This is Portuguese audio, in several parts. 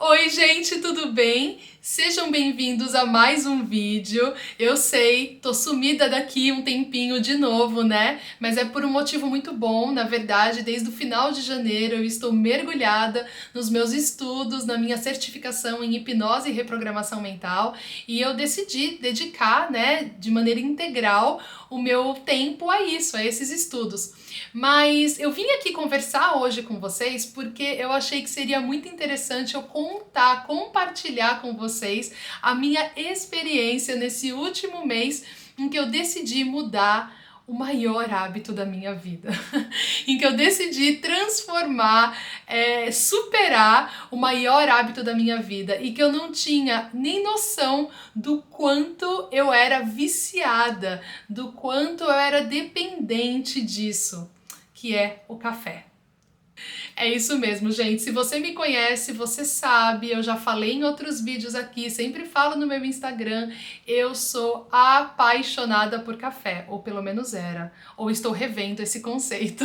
Oi, gente, tudo bem? Sejam bem-vindos a mais um vídeo. Eu sei, tô sumida daqui um tempinho de novo, né? Mas é por um motivo muito bom. Na verdade, desde o final de janeiro eu estou mergulhada nos meus estudos, na minha certificação em hipnose e reprogramação mental, e eu decidi dedicar, né, de maneira integral o meu tempo a isso, a esses estudos. Mas eu vim aqui conversar hoje com vocês porque eu achei que seria muito interessante eu compartilhar com vocês a minha experiência nesse último mês em que eu decidi mudar o maior hábito da minha vida, em que eu decidi transformar, superar o maior hábito da minha vida e que eu não tinha nem noção do quanto eu era viciada, do quanto eu era dependente disso, que é o café. É isso mesmo, gente. Se você me conhece, você sabe, eu já falei em outros vídeos aqui, sempre falo no meu Instagram, eu sou apaixonada por café, ou pelo menos era, ou estou revendo esse conceito.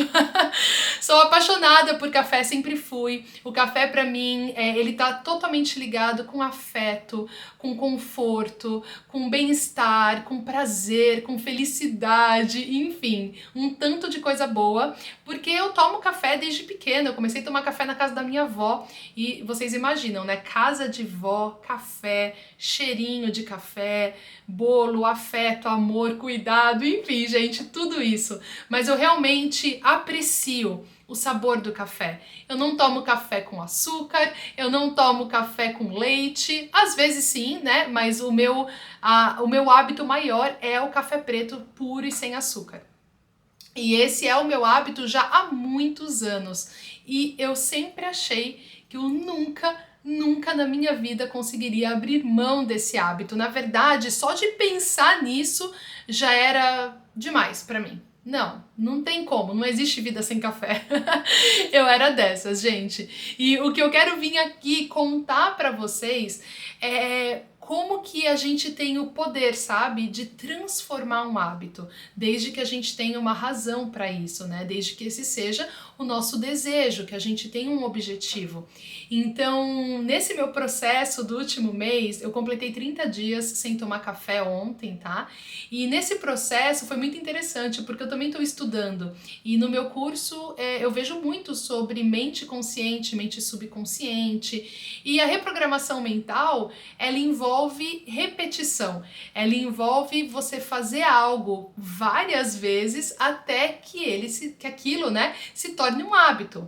Sou apaixonada por café, sempre fui. O café pra mim, ele tá totalmente ligado com afeto, com conforto, com bem-estar, com prazer, com felicidade, enfim, um tanto de coisa boa, porque eu tomo café desde pequena. Eu comecei a tomar café na casa da minha avó e vocês imaginam, né? Casa de vó, café, cheirinho de café, bolo, afeto, amor, cuidado, enfim, gente, tudo isso. Mas eu realmente aprecio o sabor do café. Eu não tomo café com açúcar, eu não tomo café com leite, às vezes sim, né? Mas o meu hábito maior é o café preto puro e sem açúcar. E esse é o meu hábito já há muitos anos. E eu sempre achei que eu nunca na minha vida conseguiria abrir mão desse hábito. Na verdade, só de pensar nisso já era demais pra mim. Não tem como, não existe vida sem café. Eu era dessas, gente. E o que eu quero vir aqui contar pra vocês é como que a gente tem o poder, sabe, de transformar um hábito, desde que a gente tenha uma razão para isso, né? Desde que esse seja o nosso desejo, que a gente tenha um objetivo. Então, nesse meu processo do último mês, eu completei 30 dias sem tomar café ontem, tá? E nesse processo foi muito interessante, porque eu também estou estudando. E no meu curso eu vejo muito sobre mente consciente, mente subconsciente. E a reprogramação mental, ela envolve repetição. Ela envolve você fazer algo várias vezes até que aquilo, né, se torne um hábito.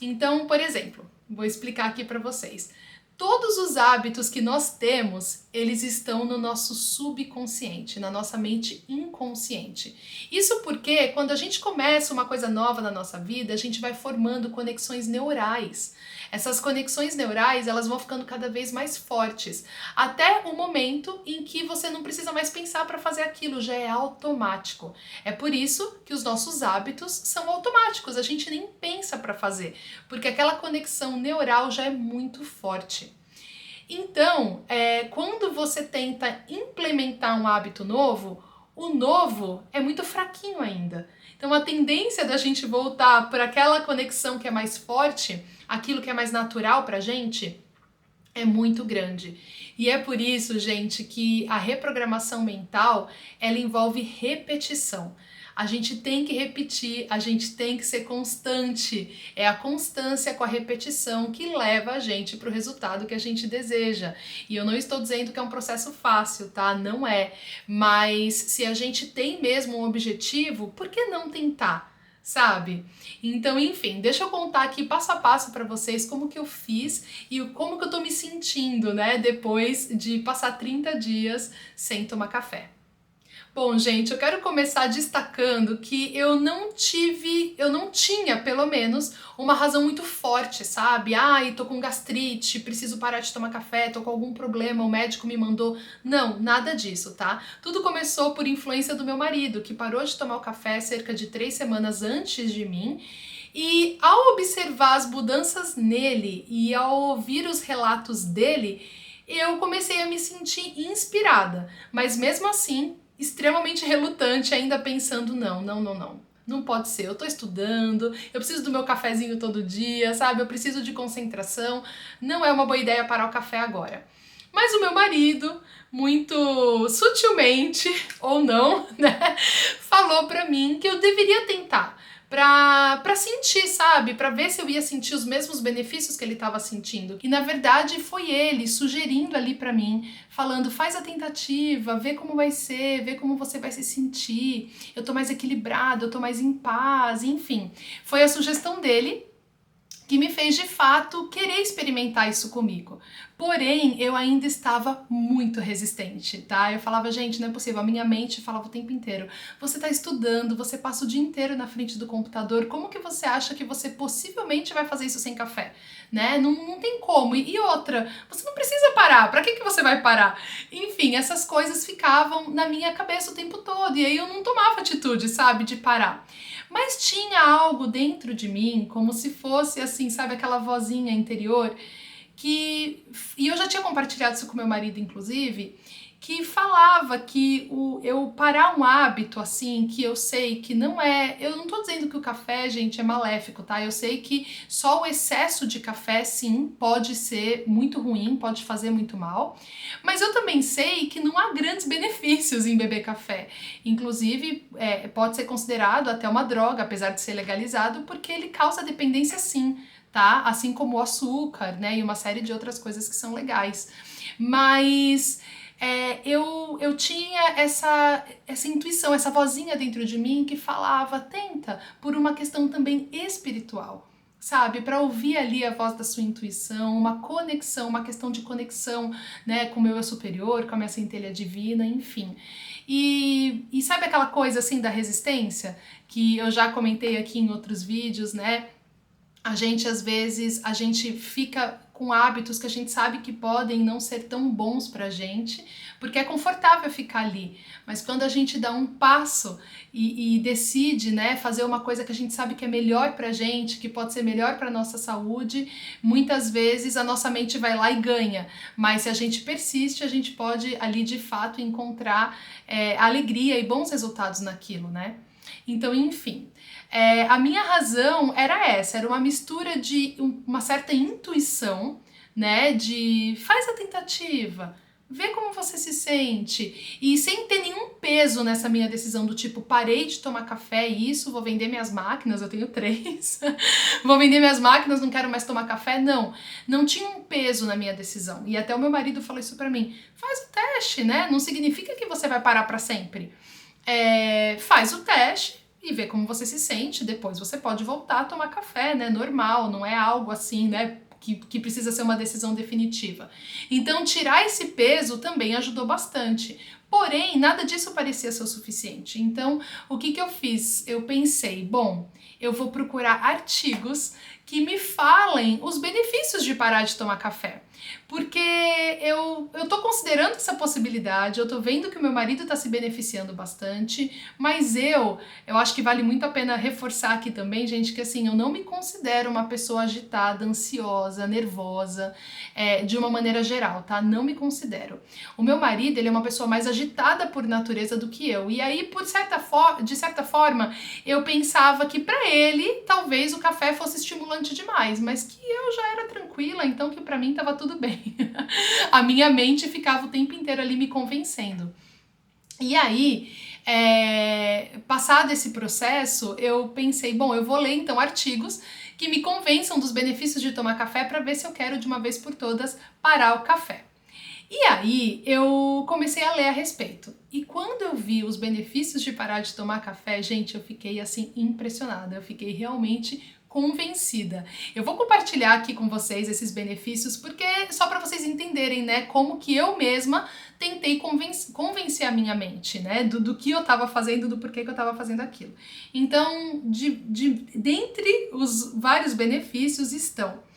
Então, por exemplo, vou explicar aqui para vocês. Todos os hábitos que nós temos, eles estão no nosso subconsciente, na nossa mente inconsciente. Isso porque quando a gente começa uma coisa nova na nossa vida, a gente vai formando conexões neurais. Essas conexões neurais, elas vão ficando cada vez mais fortes, até o momento em que você não precisa mais pensar para fazer aquilo, já é automático. É por isso que os nossos hábitos são automáticos, a gente nem pensa para fazer, porque aquela conexão neural já é muito forte. Então, quando você tenta implementar um hábito novo, o novo é muito fraquinho ainda. Então a tendência da gente voltar para aquela conexão que é mais forte, aquilo que é mais natural pra gente, é muito grande. E é por isso, gente, que a reprogramação mental, ela envolve repetição. A gente tem que repetir, a gente tem que ser constante. É a constância com a repetição que leva a gente para o resultado que a gente deseja. E eu não estou dizendo que é um processo fácil, tá? Não é. Mas se a gente tem mesmo um objetivo, por que não tentar? Sabe? Então, enfim, deixa eu contar aqui passo a passo para vocês como que eu fiz e como que eu tô me sentindo, né, depois de passar 30 dias sem tomar café. Bom, gente, eu quero começar destacando que eu não tinha, pelo menos, uma razão muito forte, sabe? Ai, tô com gastrite, preciso parar de tomar café, tô com algum problema, o médico me mandou. Não, nada disso, tá? Tudo começou por influência do meu marido, que parou de tomar o café cerca de 3 semanas antes de mim. E ao observar as mudanças nele e ao ouvir os relatos dele, eu comecei a me sentir inspirada, mas mesmo assim extremamente relutante, ainda pensando não. Não pode ser, eu tô estudando, eu preciso do meu cafezinho todo dia, sabe? Eu preciso de concentração, não é uma boa ideia parar o café agora. Mas o meu marido, muito sutilmente, ou não, né, falou pra mim que eu deveria tentar. Pra sentir, sabe? Pra ver se eu ia sentir os mesmos benefícios que ele tava sentindo. E na verdade foi ele sugerindo ali pra mim, falando, faz a tentativa, vê como vai ser, vê como você vai se sentir. Eu tô mais equilibrado, eu tô mais em paz, enfim. Foi a sugestão dele que me fez de fato querer experimentar isso comigo. Porém, eu ainda estava muito resistente, tá? Eu falava, gente, não é possível. A minha mente falava o tempo inteiro. Você tá estudando, você passa o dia inteiro na frente do computador, como que você acha que você possivelmente vai fazer isso sem café? Né? Não tem como. E outra, você não precisa parar. Pra que você vai parar? Enfim, essas coisas ficavam na minha cabeça o tempo todo. E aí eu não tomava atitude, sabe, de parar. Mas tinha algo dentro de mim, como se fosse assim, sabe, aquela vozinha interior, e eu já tinha compartilhado isso com meu marido, inclusive, que falava que eu parar um hábito assim, que eu sei que não é... Eu não tô dizendo que o café, gente, é maléfico, tá? Eu sei que só o excesso de café, sim, pode ser muito ruim, pode fazer muito mal. Mas eu também sei que não há grandes benefícios em beber café. Inclusive, pode ser considerado até uma droga, apesar de ser legalizado, porque ele causa dependência, sim, tá? Assim como o açúcar, né? E uma série de outras coisas que são legais. Mas... eu tinha essa intuição, essa vozinha dentro de mim que falava, tenta, por uma questão também espiritual, sabe? Para ouvir ali a voz da sua intuição, uma conexão, uma questão de conexão, né, com o meu eu superior, com a minha centelha divina, enfim. E sabe aquela coisa assim da resistência, que eu já comentei aqui em outros vídeos, né? A gente, às vezes, a gente fica com hábitos que a gente sabe que podem não ser tão bons pra gente, porque é confortável ficar ali. Mas quando a gente dá um passo e decide, né, fazer uma coisa que a gente sabe que é melhor pra gente, que pode ser melhor pra nossa saúde, muitas vezes a nossa mente vai lá e ganha. Mas se a gente persiste, a gente pode ali de fato encontrar alegria e bons resultados naquilo, né? Então, enfim, a minha razão era essa, era uma mistura de uma certa intuição, né, de faz a tentativa, vê como você se sente, e sem ter nenhum peso nessa minha decisão do tipo, parei de tomar café, isso, vou vender minhas máquinas, eu tenho 3, vou vender minhas máquinas, não quero mais tomar café, não tinha um peso na minha decisão, e até o meu marido falou isso pra mim, faz o teste, né, não significa que você vai parar pra sempre. Faz o teste e vê como você se sente, depois você pode voltar a tomar café, né, normal, não é algo assim, né, que precisa ser uma decisão definitiva. Então tirar esse peso também ajudou bastante. Porém, nada disso parecia ser o suficiente. Então, o que eu fiz? Eu pensei, bom, eu vou procurar artigos que me falem os benefícios de parar de tomar café. Porque eu tô considerando essa possibilidade, eu tô vendo que o meu marido tá se beneficiando bastante, mas eu acho que vale muito a pena reforçar aqui também, gente, que assim, eu não me considero uma pessoa agitada, ansiosa, nervosa, de uma maneira geral, tá? Não me considero. O meu marido, ele é uma pessoa mais agitada por natureza do que eu, e aí, de certa forma, eu pensava que pra ele, talvez o café fosse estimulante demais, mas que eu já era tranquila, então que pra mim tava tudo bem. A minha mente ficava o tempo inteiro ali me convencendo. E aí, passado esse processo, eu pensei, bom, eu vou ler então artigos que me convençam dos benefícios de tomar café para ver se eu quero de uma vez por todas parar o café. E aí eu comecei a ler a respeito. E quando eu vi os benefícios de parar de tomar café, gente, eu fiquei assim impressionada. Eu fiquei realmente convencida. Eu vou compartilhar aqui com vocês esses benefícios porque só para vocês entenderem, né, como que eu mesma tentei convencer a minha mente, né, do que eu tava fazendo, do porquê que eu tava fazendo aquilo. Então, dentre os vários benefícios estão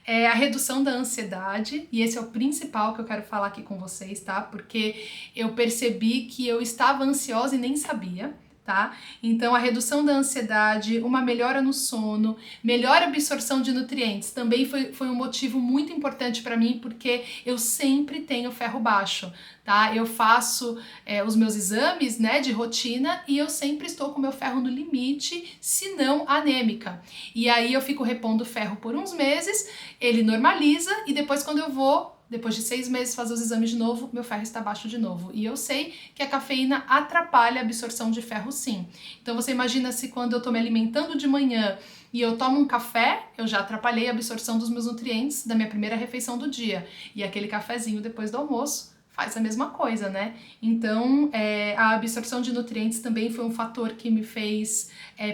a redução da ansiedade, e esse é o principal que eu quero falar aqui com vocês, tá? Porque eu percebi que eu estava ansiosa e nem sabia. tá? Então a redução da ansiedade, uma melhora no sono, melhor absorção de nutrientes, também foi um motivo muito importante para mim, porque eu sempre tenho ferro baixo, tá? Eu faço os meus exames, né, de rotina e eu sempre estou com meu ferro no limite, se não anêmica. E aí eu fico repondo ferro por uns meses, ele normaliza e depois quando eu vou depois de 6 meses fazer os exames de novo, meu ferro está baixo de novo. E eu sei que a cafeína atrapalha a absorção de ferro sim. Então você imagina se quando eu estou me alimentando de manhã e eu tomo um café, eu já atrapalhei a absorção dos meus nutrientes da minha primeira refeição do dia. E aquele cafezinho depois do almoço faz a mesma coisa, né? Então, a absorção de nutrientes também foi um fator que me fez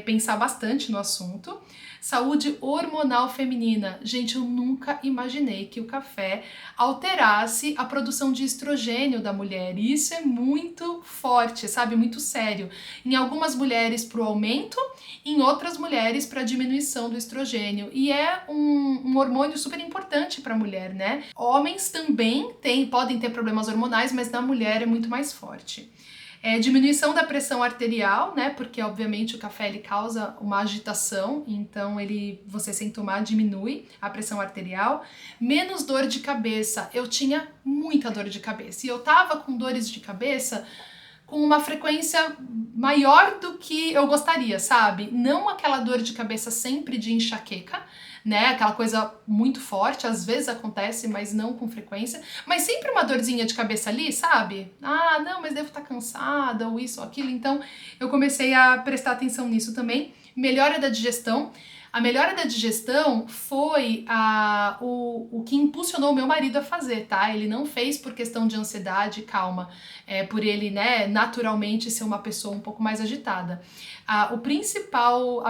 pensar bastante no assunto. Saúde hormonal feminina. Gente, eu nunca imaginei que o café alterasse a produção de estrogênio da mulher. E isso é muito forte, sabe? Muito sério. Em algumas mulheres para o aumento, em outras mulheres para a diminuição do estrogênio. E é um hormônio super importante para a mulher, né? Homens também podem ter problemas hormonais, mas na mulher é muito mais forte. Diminuição da pressão arterial, né? Porque obviamente o café ele causa uma agitação, então você sem tomar diminui a pressão arterial. Menos dor de cabeça. Eu tinha muita dor de cabeça e eu tava com dores de cabeça com uma frequência maior do que eu gostaria, sabe? Não aquela dor de cabeça sempre de enxaqueca, né? Aquela coisa muito forte, às vezes acontece, mas não com frequência. Mas sempre uma dorzinha de cabeça ali, sabe? Ah, não, mas devo estar cansada, ou isso ou aquilo. Então, eu comecei a prestar atenção nisso também. Melhora da digestão. A melhora da digestão foi o que impulsionou o meu marido a fazer, tá? Ele não fez por questão de ansiedade, calma, por ele, né, naturalmente ser uma pessoa um pouco mais agitada. A principal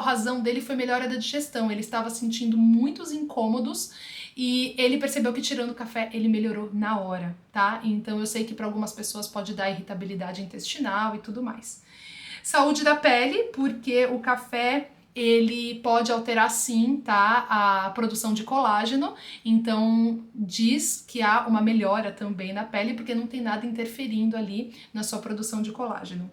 razão dele foi melhora da digestão. Ele estava sentindo muitos incômodos e ele percebeu que tirando o café ele melhorou na hora, tá? Então eu sei que para algumas pessoas pode dar irritabilidade intestinal e tudo mais. Saúde da pele, porque o café ele pode alterar sim, tá, a produção de colágeno, então diz que há uma melhora também na pele, porque não tem nada interferindo ali na sua produção de colágeno.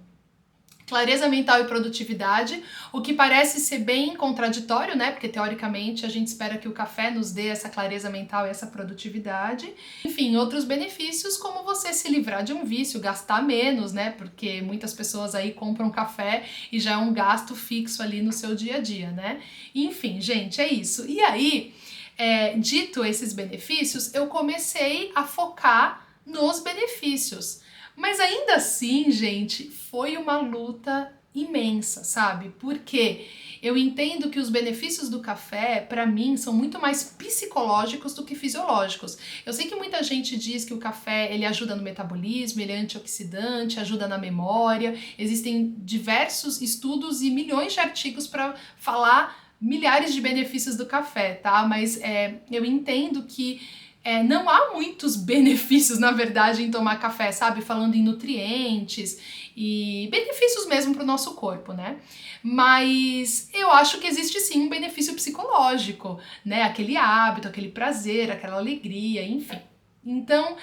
Clareza mental e produtividade, o que parece ser bem contraditório, né? Porque teoricamente a gente espera que o café nos dê essa clareza mental e essa produtividade. Enfim, outros benefícios como você se livrar de um vício, gastar menos, né? Porque muitas pessoas aí compram café e já é um gasto fixo ali no seu dia a dia, né? Enfim, gente, é isso. E aí, dito esses benefícios, eu comecei a focar nos benefícios. Mas ainda assim, gente, foi uma luta imensa, sabe? Porque eu entendo que os benefícios do café, para mim, são muito mais psicológicos do que fisiológicos. Eu sei que muita gente diz que o café, ele ajuda no metabolismo, ele é antioxidante, ajuda na memória. Existem diversos estudos e milhões de artigos para falar milhares de benefícios do café, tá? Mas eu entendo que não há muitos benefícios, na verdade, em tomar café, sabe? Falando em nutrientes e benefícios mesmo para o nosso corpo, né? Mas eu acho que existe sim um benefício psicológico, né? Aquele hábito, aquele prazer, aquela alegria, enfim. Então,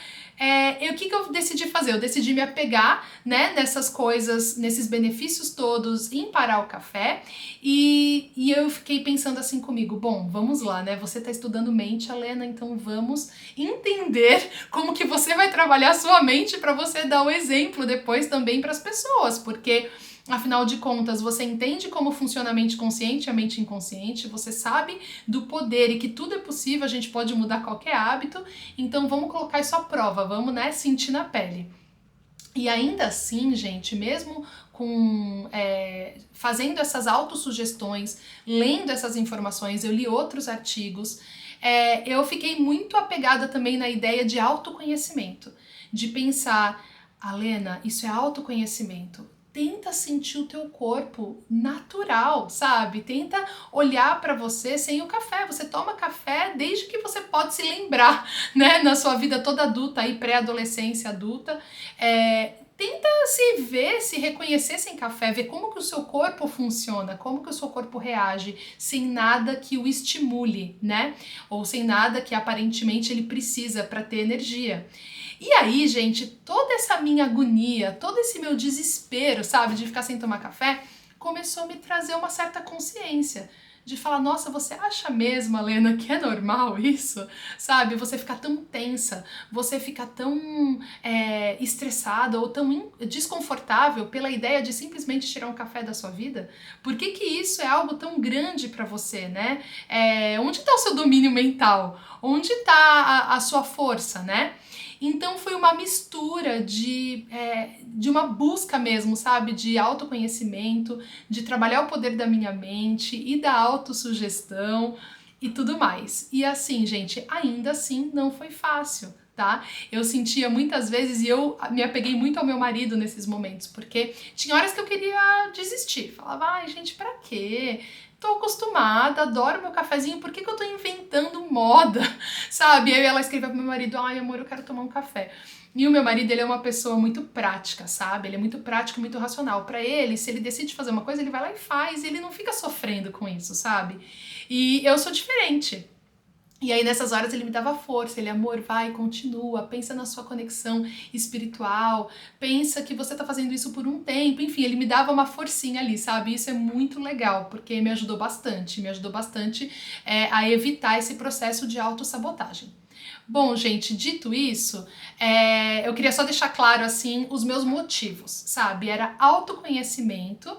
o que eu decidi fazer? Eu decidi me apegar, né, nessas coisas, nesses benefícios todos, em parar o café, e eu fiquei pensando assim comigo, bom, vamos lá, né, você tá estudando mente, Alena, então vamos entender como que você vai trabalhar a sua mente para você dar o exemplo depois também para as pessoas, porque afinal de contas, você entende como funciona a mente consciente e a mente inconsciente, você sabe do poder e que tudo é possível, a gente pode mudar qualquer hábito, então vamos colocar isso à prova, vamos, né, sentir na pele. E ainda assim, gente, mesmo fazendo essas autossugestões, lendo essas informações, eu li outros artigos, eu fiquei muito apegada também na ideia de autoconhecimento, de pensar, Alena, isso é autoconhecimento. Tenta sentir o teu corpo natural, sabe? Tenta olhar para você sem o café. Você toma café desde que você pode se lembrar, né? Na sua vida toda adulta, aí pré-adolescência, adulta. tenta se ver, se reconhecer sem café, ver como que o seu corpo funciona, como que o seu corpo reage, sem nada que o estimule, né? Ou sem nada que aparentemente ele precisa para ter energia. E aí, gente, toda essa minha agonia, todo esse meu desespero, sabe, de ficar sem tomar café, começou a me trazer uma certa consciência. De falar, nossa, você acha mesmo, Alena, que é normal isso? Sabe, você ficar tão tensa, você ficar tão estressada ou tão desconfortável pela ideia de simplesmente tirar um café da sua vida? Por que que isso é algo tão grande pra você, né? Onde tá o seu domínio mental? Onde tá a sua força, né? Então foi uma mistura de uma busca mesmo, sabe? De autoconhecimento, de trabalhar o poder da minha mente e da autossugestão e tudo mais. E assim, gente, ainda assim não foi fácil, tá? Eu sentia muitas vezes e eu me apeguei muito ao meu marido nesses momentos, porque tinha horas que eu queria desistir. Falava, ai, gente, pra quê? Tô acostumada, adoro meu cafezinho, por que que eu tô inventando moda? Sabe? Aí ela escreveu pro meu marido, ai amor, eu quero tomar um café. E o meu marido, ele é uma pessoa muito prática, sabe? Ele é muito prático, muito racional. Pra ele, se ele decide fazer uma coisa, ele vai lá e faz, e ele não fica sofrendo com isso, sabe? E eu sou diferente. E aí nessas horas ele me dava força, ele, amor, vai, continua, pensa na sua conexão espiritual, pensa que você tá fazendo isso por um tempo, enfim, ele me dava uma forcinha ali, sabe? Isso é muito legal, porque me ajudou bastante a evitar esse processo de autossabotagem. Bom, gente, dito isso, eu queria só deixar claro, assim, os meus motivos, sabe? Era autoconhecimento,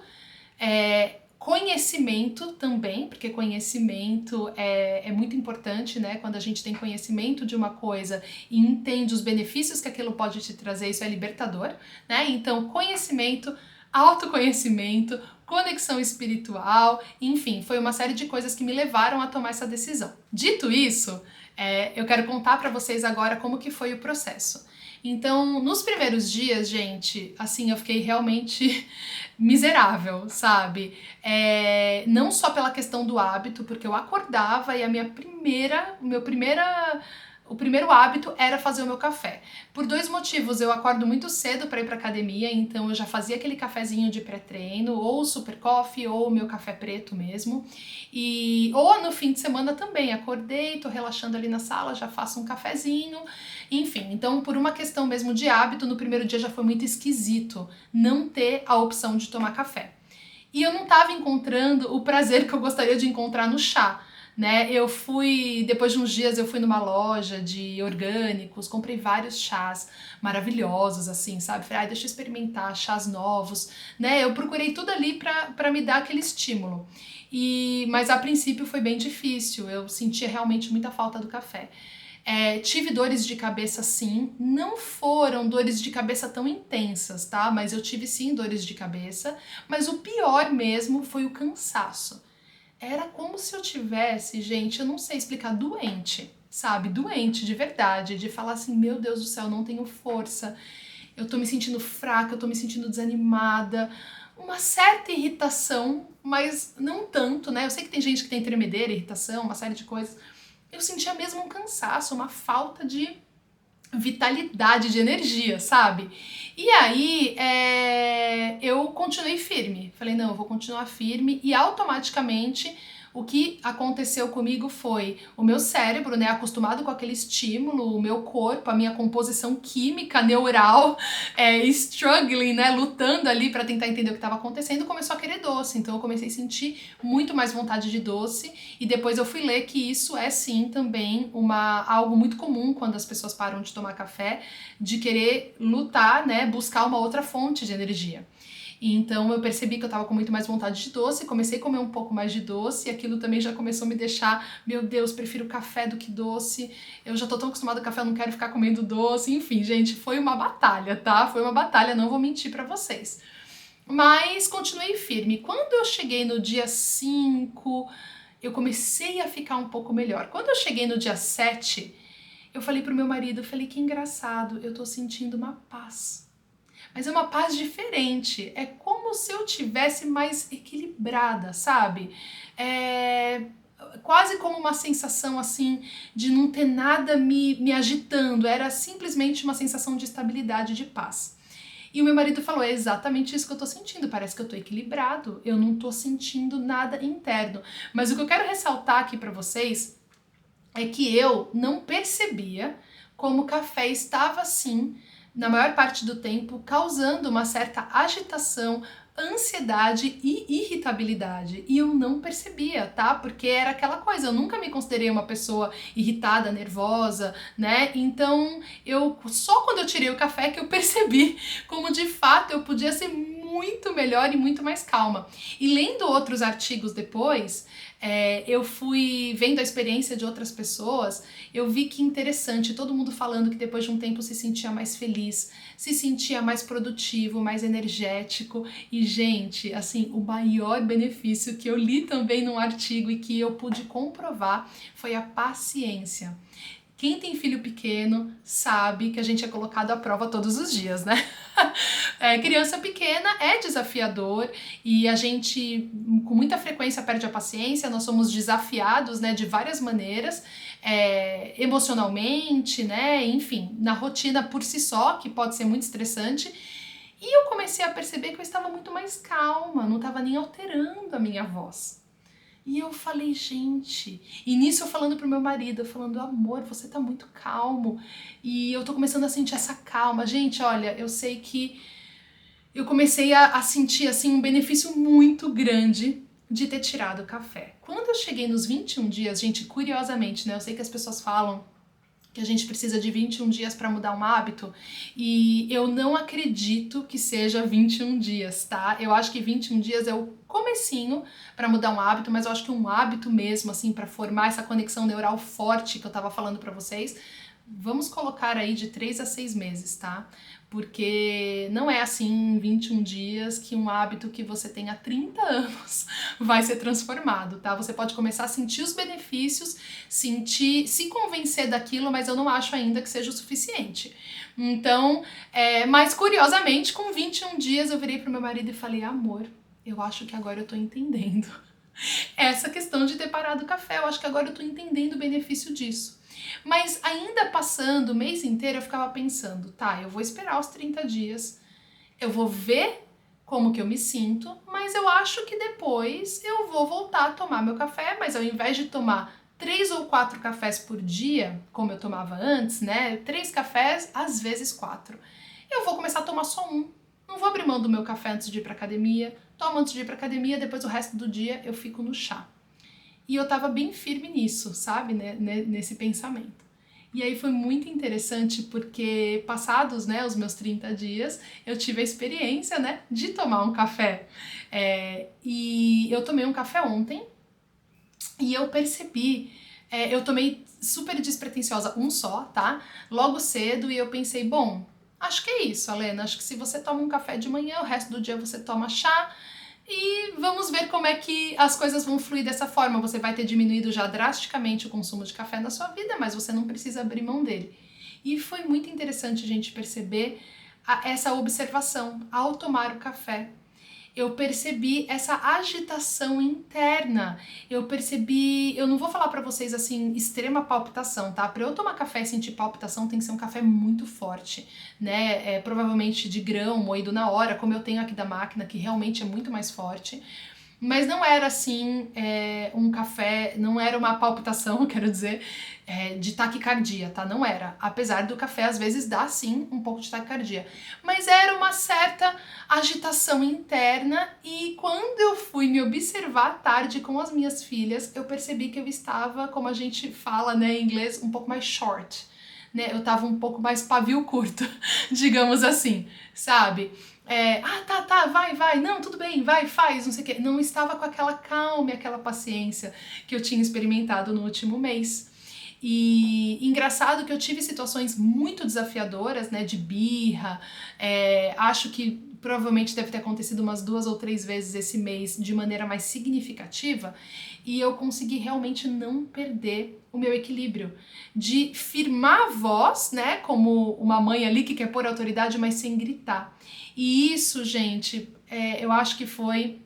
conhecimento também, porque conhecimento é muito importante, né? Quando a gente tem conhecimento de uma coisa e entende os benefícios que aquilo pode te trazer, isso é libertador, né? Então, conhecimento, autoconhecimento, conexão espiritual, enfim, foi uma série de coisas que me levaram a tomar essa decisão. Dito isso, eu quero contar pra vocês agora como que foi o processo. Então, nos primeiros dias, gente, assim, eu fiquei realmente miserável, sabe? Não só pela questão do hábito, porque eu acordava e o primeiro hábito era fazer o meu café. Por dois motivos, eu acordo muito cedo para ir pra academia, então eu já fazia aquele cafezinho de pré-treino, ou o super coffee, ou o meu café preto mesmo. Ou no fim de semana também, acordei, tô relaxando ali na sala, já faço um cafezinho, enfim. Então, por uma questão mesmo de hábito, no primeiro dia já foi muito esquisito não ter a opção de tomar café. E eu não tava encontrando o prazer que eu gostaria de encontrar no chá, né? Depois de uns dias eu fui numa loja de orgânicos, comprei vários chás maravilhosos, assim, sabe? Falei, ai, deixa eu experimentar chás novos, né? Eu procurei tudo ali pra me dar aquele estímulo. Mas a princípio foi bem difícil, eu sentia realmente muita falta do café. Tive dores de cabeça sim, não foram dores de cabeça tão intensas, tá? Mas eu tive sim dores de cabeça, mas o pior mesmo foi o cansaço. Era como se eu tivesse, gente, eu não sei explicar, doente, sabe? Doente de verdade, de falar assim, meu Deus do céu, não tenho força, eu tô me sentindo fraca, eu tô me sentindo desanimada, uma certa irritação, mas não tanto, né? Eu sei que tem gente que tem tremedeira, irritação, uma série de coisas. Eu sentia mesmo um cansaço, uma falta de vitalidade, de energia, sabe? E aí eu continuei firme. Falei, não, eu vou continuar firme e automaticamente o que aconteceu comigo foi o meu cérebro, né, acostumado com aquele estímulo, o meu corpo, a minha composição química, neural, struggling, né, lutando ali para tentar entender o que estava acontecendo, começou a querer doce. Então eu comecei a sentir muito mais vontade de doce e depois eu fui ler que isso é sim também algo muito comum quando as pessoas param de tomar café, de querer lutar, né, buscar uma outra fonte de energia. Então eu percebi que eu tava com muito mais vontade de doce, comecei a comer um pouco mais de doce e aquilo também já começou a me deixar, meu Deus, prefiro café do que doce, eu já tô tão acostumada com café, eu não quero ficar comendo doce, enfim, gente, foi uma batalha, tá? Foi uma batalha, não vou mentir pra vocês. Mas continuei firme. Quando eu cheguei no dia 5, eu comecei a ficar um pouco melhor. Quando eu cheguei no dia 7, eu falei pro meu marido, eu falei, que engraçado, eu tô sentindo uma paz. Mas é uma paz diferente, é como se eu tivesse mais equilibrada, sabe? Quase como uma sensação assim de não ter nada me agitando, era simplesmente uma sensação de estabilidade, de paz. E o meu marido falou, é exatamente isso que eu tô sentindo, parece que eu tô equilibrado, eu não tô sentindo nada interno. Mas o que eu quero ressaltar aqui pra vocês é que eu não percebia como o café estava assim, na maior parte do tempo, causando uma certa agitação, ansiedade e irritabilidade. E eu não percebia, tá? Porque era aquela coisa, eu nunca me considerei uma pessoa irritada, nervosa, né? Então, eu só quando eu tirei o café que eu percebi como de fato eu podia ser muito melhor e muito mais calma. E lendo outros artigos depois, eu fui vendo a experiência de outras pessoas, eu vi que interessante, todo mundo falando que depois de um tempo se sentia mais feliz, se sentia mais produtivo, mais energético. E, gente, assim, o maior benefício que eu li também num artigo e que eu pude comprovar foi a paciência. Quem tem filho pequeno sabe que a gente é colocado à prova todos os dias, né? Criança pequena é desafiador e a gente com muita frequência perde a paciência, nós somos desafiados, né, de várias maneiras, emocionalmente, né, enfim, na rotina por si só, que pode ser muito estressante. E eu comecei a perceber que eu estava muito mais calma, não estava nem alterando a minha voz. E eu falei, gente... E nisso eu falando pro meu marido, eu falando, amor, você tá muito calmo. E eu tô começando a sentir essa calma. Gente, olha, eu sei que eu comecei a sentir, assim, um benefício muito grande de ter tirado o café. Quando eu cheguei nos 21 dias, gente, curiosamente, né? Eu sei que as pessoas falam que a gente precisa de 21 dias para mudar um hábito, e eu não acredito que seja 21 dias, tá? Eu acho que 21 dias é o comecinho para mudar um hábito, mas eu acho que um hábito mesmo, assim, para formar essa conexão neural forte que eu tava falando para vocês, vamos colocar aí de 3 a 6 meses, tá? Porque não é assim em 21 dias que um hábito que você tem há 30 anos vai ser transformado, tá? Você pode começar a sentir os benefícios, se convencer daquilo, mas eu não acho ainda que seja o suficiente. Então, mas curiosamente, com 21 dias eu virei pro meu marido e falei, amor, eu acho que agora eu tô entendendo essa questão de ter parado o café, eu acho que agora eu tô entendendo o benefício disso. Mas ainda passando o mês inteiro eu ficava pensando, tá, eu vou esperar os 30 dias, eu vou ver como que eu me sinto, mas eu acho que depois eu vou voltar a tomar meu café, mas ao invés de tomar 3 ou 4 cafés por dia, como eu tomava antes, né, 3 cafés, às vezes 4, eu vou começar a tomar só um. Não vou abrir mão do meu café antes de ir pra academia, tomo antes de ir pra academia, depois o resto do dia eu fico no chá. E eu tava bem firme nisso, sabe, né, nesse pensamento. E aí foi muito interessante porque passados, né, os meus 30 dias, eu tive a experiência, né, de tomar um café. E eu tomei um café ontem e eu percebi, eu tomei super despretensiosa, um só, tá? Logo cedo, e eu pensei, bom, acho que é isso, Alena, acho que se você toma um café de manhã, o resto do dia você toma chá, e vamos ver como é que as coisas vão fluir dessa forma. Você vai ter diminuído já drasticamente o consumo de café na sua vida, mas você não precisa abrir mão dele. E foi muito interessante a gente perceber essa observação ao tomar o café. Eu percebi essa agitação interna, eu percebi, eu não vou falar pra vocês assim, extrema palpitação, tá? Pra eu tomar café e sentir palpitação tem que ser um café muito forte, né? Provavelmente de grão, moído na hora, como eu tenho aqui da máquina, que realmente é muito mais forte. Mas não era assim, um café, não era uma palpitação, quero dizer, de taquicardia, tá? Não era. Apesar do café às vezes dar sim um pouco de taquicardia. Mas era uma certa agitação interna, e quando eu fui me observar à tarde com as minhas filhas, eu percebi que eu estava, como a gente fala, né, em inglês, um pouco mais short, né? Eu tava um pouco mais pavio curto, digamos assim, sabe? Vai, não, tudo bem, vai, faz, não sei o quê. Não estava com aquela calma e aquela paciência que eu tinha experimentado no último mês. E engraçado que eu tive situações muito desafiadoras, né, de birra, acho que provavelmente deve ter acontecido umas 2 ou 3 vezes esse mês de maneira mais significativa, e eu consegui realmente não perder o meu equilíbrio, de firmar a voz, né, como uma mãe ali que quer pôr autoridade, mas sem gritar. E isso, gente, eu acho que foi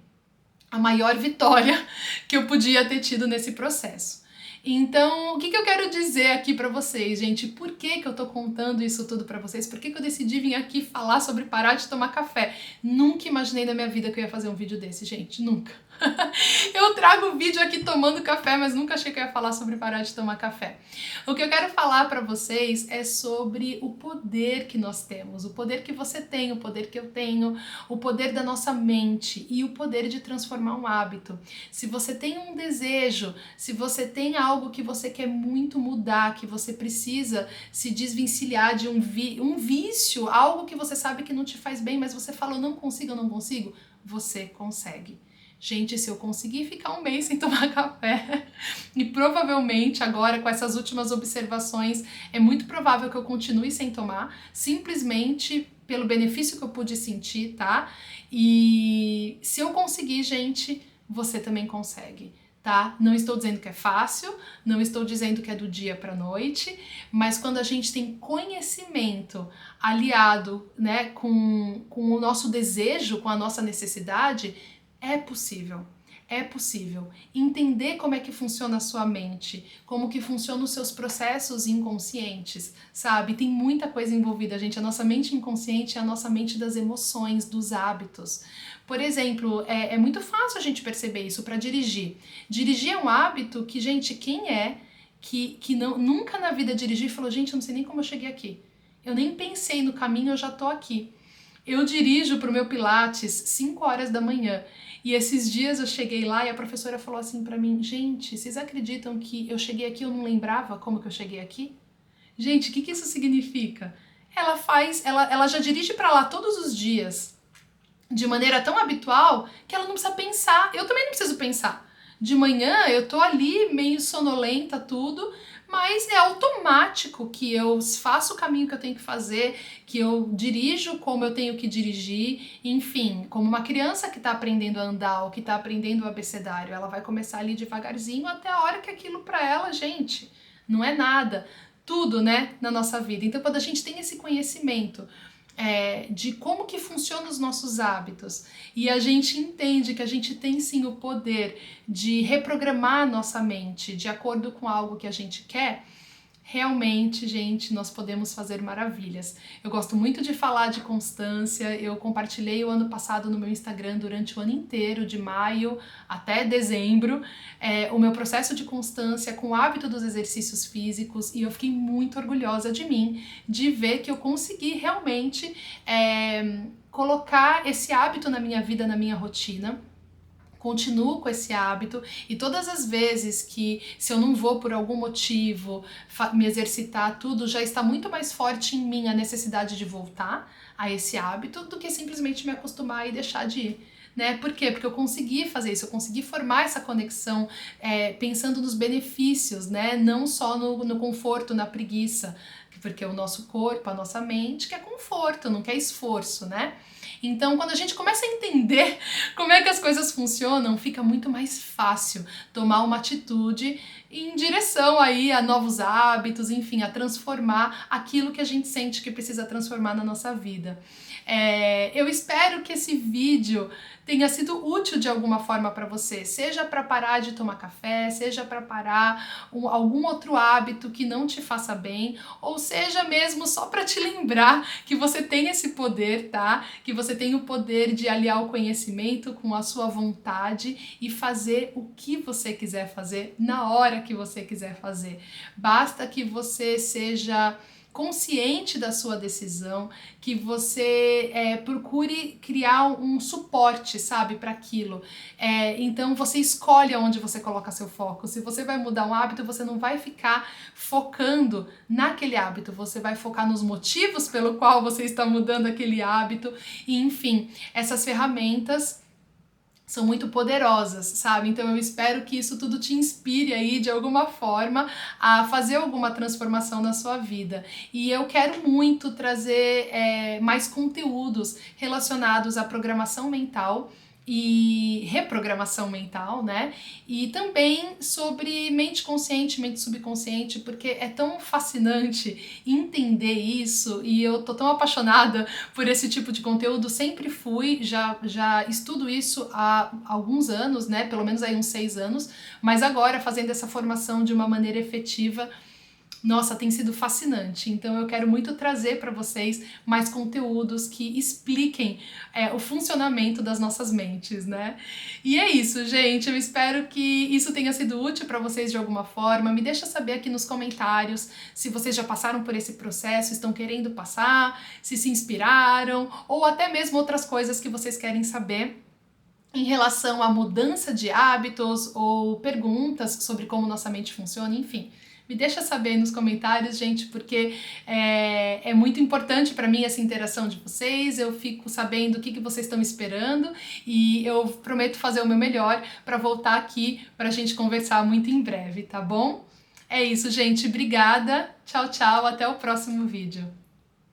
a maior vitória que eu podia ter tido nesse processo. Então, o que eu quero dizer aqui pra vocês, gente? Por que eu tô contando isso tudo pra vocês? Por que eu decidi vir aqui falar sobre parar de tomar café? Nunca imaginei na minha vida que eu ia fazer um vídeo desse, gente, nunca. Eu trago vídeo aqui tomando café, mas nunca achei que eu ia falar sobre parar de tomar café. O que eu quero falar pra vocês é sobre o poder que nós temos, o poder que você tem, o poder que eu tenho, o poder da nossa mente e o poder de transformar um hábito. Se você tem um desejo, se você tem algo que você quer muito mudar, que você precisa se desvencilhar de um vício, algo que você sabe que não te faz bem, mas você fala, eu não consigo, você consegue. Gente, se eu conseguir ficar um mês sem tomar café, e provavelmente agora com essas últimas observações, é muito provável que eu continue sem tomar, simplesmente pelo benefício que eu pude sentir, tá? E se eu conseguir, gente, você também consegue, tá? Não estou dizendo que é fácil, não estou dizendo que é do dia pra noite, mas quando a gente tem conhecimento aliado, né, com o nosso desejo, com a nossa necessidade, é possível. É possível entender como é que funciona a sua mente, como que funcionam os seus processos inconscientes, sabe? Tem muita coisa envolvida, gente. A nossa mente inconsciente é a nossa mente das emoções, dos hábitos. Por exemplo, é muito fácil a gente perceber isso para dirigir. Dirigir é um hábito que, gente, quem é que nunca na vida dirigiu e falou, gente, eu não sei nem como eu cheguei aqui. Eu nem pensei no caminho, eu já tô aqui. Eu dirijo pro meu Pilates 5 horas da manhã. E esses dias eu cheguei lá e a professora falou assim pra mim, gente, vocês acreditam que eu cheguei aqui e eu não lembrava como que eu cheguei aqui? Gente, o que isso significa? Ela já dirige pra lá todos os dias, de maneira tão habitual, que ela não precisa pensar. Eu também não preciso pensar. De manhã eu tô ali meio sonolenta, tudo, mas é automático que eu faço o caminho que eu tenho que fazer, que eu dirijo como eu tenho que dirigir, enfim, como uma criança que está aprendendo a andar ou que está aprendendo o abecedário, ela vai começar ali devagarzinho até a hora que aquilo para ela, gente, não é nada. Tudo, né, na nossa vida. Então, quando a gente tem esse conhecimento de como que funcionam os nossos hábitos e a gente entende que a gente tem sim o poder de reprogramar a nossa mente de acordo com algo que a gente quer, realmente, gente, nós podemos fazer maravilhas. Eu gosto muito de falar de constância, eu compartilhei o ano passado no meu Instagram durante o ano inteiro, de maio até dezembro, o meu processo de constância com o hábito dos exercícios físicos e eu fiquei muito orgulhosa de mim, de ver que eu consegui realmente colocar esse hábito na minha vida, na minha rotina. Continuo com esse hábito e todas as vezes que, se eu não vou por algum motivo me exercitar, tudo já está muito mais forte em mim a necessidade de voltar a esse hábito do que simplesmente me acostumar e deixar de ir. Né? Por quê? Porque eu consegui fazer isso, eu consegui formar essa conexão pensando nos benefícios, né? Não só no conforto, na preguiça, porque o nosso corpo, a nossa mente quer conforto, não quer esforço, né? Então, quando a gente começa a entender como é que as coisas funcionam, fica muito mais fácil tomar uma atitude em direção aí a novos hábitos, enfim, a transformar aquilo que a gente sente que precisa transformar na nossa vida. Eu espero que esse vídeo tenha sido útil de alguma forma para você, seja para parar de tomar café, seja para parar algum outro hábito que não te faça bem, ou seja mesmo só para te lembrar que você tem esse poder, tá? Que você tem o poder de aliar o conhecimento com a sua vontade e fazer o que você quiser fazer na hora que você quiser fazer. Basta que você seja consciente da sua decisão, que você procure criar um suporte, sabe, para aquilo. Então você escolhe aonde você coloca seu foco. Se você vai mudar um hábito, você não vai ficar focando naquele hábito, você vai focar nos motivos pelo qual você está mudando aquele hábito. E, enfim, essas ferramentas são muito poderosas, sabe? Então eu espero que isso tudo te inspire aí de alguma forma a fazer alguma transformação na sua vida. E eu quero muito trazer mais conteúdos relacionados à programação mental e reprogramação mental, né? E também sobre mente consciente, mente subconsciente, porque é tão fascinante entender isso e eu tô tão apaixonada por esse tipo de conteúdo, sempre fui, já estudo isso há alguns anos, né? Pelo menos aí uns 6 anos, mas agora fazendo essa formação de uma maneira efetiva, nossa, tem sido fascinante. Então eu quero muito trazer para vocês mais conteúdos que expliquem o funcionamento das nossas mentes, né? E é isso, gente. Eu espero que isso tenha sido útil para vocês de alguma forma. Me deixa saber aqui nos comentários se vocês já passaram por esse processo, estão querendo passar, se inspiraram, ou até mesmo outras coisas que vocês querem saber em relação à mudança de hábitos ou perguntas sobre como nossa mente funciona, enfim. Me deixa saber aí nos comentários, gente, porque é muito importante para mim essa interação de vocês, eu fico sabendo o que vocês estão esperando e eu prometo fazer o meu melhor para voltar aqui para a gente conversar muito em breve, tá bom? É isso, gente. Obrigada. Tchau, tchau. Até o próximo vídeo.